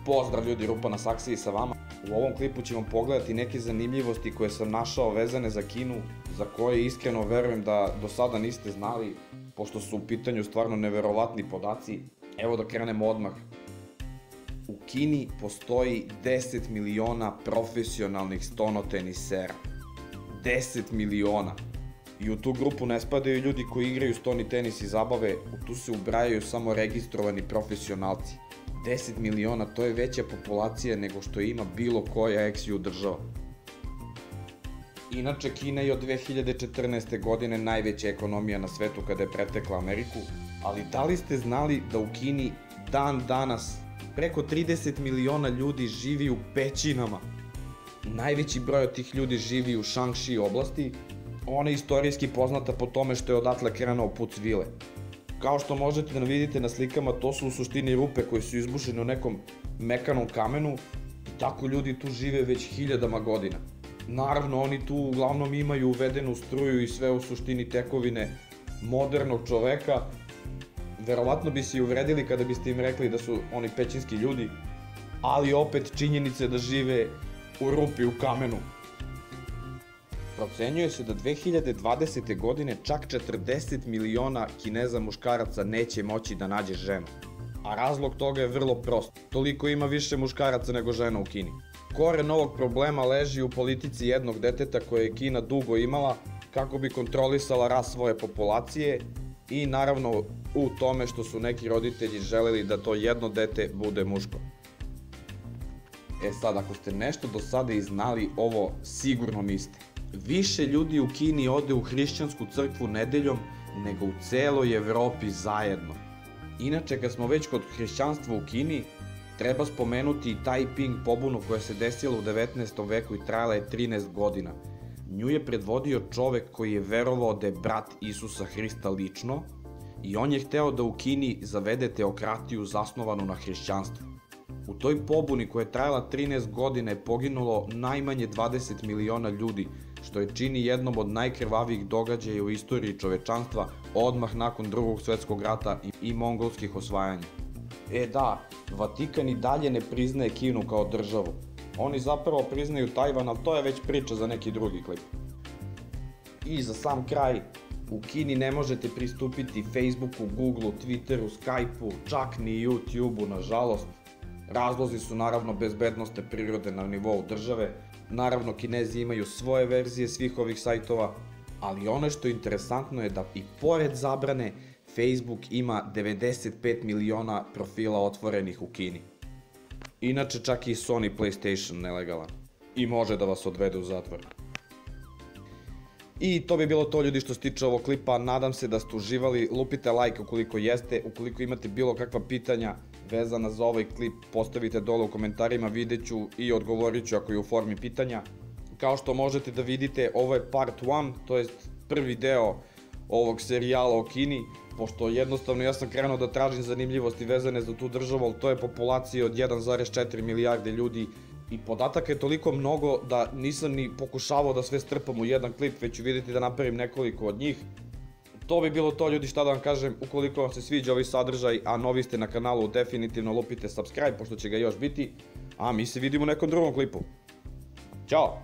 Pozdrav ljudi, Rupa na saksiji sa vama. U ovom klipu ćemo pogledati neke zanimljivosti koje sam našao vezane za Kinu, za koje iskreno verujem da do sada niste znali, pošto su u pitanju stvarno neverovatni podaci. Evo da krenemo odmah. U Kini postoji 10 miliona profesionalnih stonotenisera. 10 miliona. I u tu grupu ne spadaju ljudi koji igraju stoni tenis i zabave, u tu se ubrajaju samo registrovani profesionalci. 10 miliona, to je veća populacija nego što ima bilo koja ex-ju država. Inače, Kina je od 2014. godine najveća ekonomija na svetu kada je pretekla Ameriku, ali da li ste znali da u Kini dan danas preko 30 miliona ljudi živi u pećinama? Najveći broj od tih ljudi živi u Shangxi oblasti, ona je istorijski poznata po tome što je odatle krenuo put svile. Kao što možete da vidite na slikama, to su u suštini rupe koje su izbušene u nekom mekanom kamenu i tako ljudi tu žive već hiljadama godina. Naravno, oni tu uglavnom imaju uvedenu struju i sve u suštini tekovine modernog čoveka. Verovatno bi se i uvredili kada biste im rekli da su oni pećinski ljudi, ali opet činjenice da žive u rupi u kamenu. Procenjuje se da 2020. godine čak 40 miliona Kineza muškaraca neće moći da nađe ženu. A razlog toga je vrlo prost. Toliko ima više muškaraca nego žena u Kini. Koren ovog problema leži u politici jednog deteta koje je Kina dugo imala kako bi kontrolisala rast svoje populacije i naravno u tome što su neki roditelji želeli da to jedno dete bude muško. Sad, ako ste nešto do sada i znali, ovo sigurno niste. Više ljudi u Kini ode u hrišćansku crkvu nedeljom nego u celoj Evropi zajedno. Inače, kad smo već kod hrišćanstva u Kini, treba spomenuti i Taiping pobunu koja se desila u 19. veku i trajala je 13 godina. Nju je predvodio čovek koji je verovao da je brat Isusa Hrista lično i on je hteo da u Kini zavede teokratiju zasnovanu na hrišćanstvu. U toj pobuni koja je trajala 13 godina je poginulo najmanje 20 miliona ljudi, što je čini jednom od najkrvavijih događaja u istoriji čovečanstva odmah nakon Drugog svetskog rata i mongolskih osvajanja. Da, Vatikan i dalje ne priznaje Kinu kao državu. Oni zapravo priznaju Tajvan, ali to je već priča za neki drugi klip. I za sam kraj, u Kini ne možete pristupiti Facebooku, Googleu, Twitteru, Skypeu, čak ni YouTubeu, nažalost. Razlozi su naravno bezbednosne prirode na nivou države, naravno Kinezi imaju svoje verzije svih ovih sajtova, ali ono što je interesantno je da i pored zabrane, Facebook ima 95 miliona profila otvorenih u Kini. Inače, čak i Sony PlayStation nelegalan i može da vas odvede u zatvor. I to bi bilo to, ljudi, što se tiče ovog klipa. Nadam se da ste uživali, lupite like ukoliko jeste, ukoliko imate bilo kakva pitanja vezana za ovaj klip, postavite dole u komentarima, vidjet ću i odgovorit ću ako je u formi pitanja. Kao što možete da vidite, ovo je part 1, to jest prvi deo ovog serijala o Kini, pošto jednostavno ja sam krenuo da tražim zanimljivosti vezane za tu državu, ali to je populacija od 1,4 milijarde ljudi i podataka je toliko mnogo da nisam ni pokušavao da sve strpam u jedan klip, već ću vidjeti da napravim nekoliko od njih. To bi bilo to, ljudi, šta da vam kažem. Ukoliko vam se sviđa ovaj sadržaj, a novi ste na kanalu, definitivno lupite subscribe, pošto će ga još biti, a mi se vidimo u nekom drugom klipu. Ćao!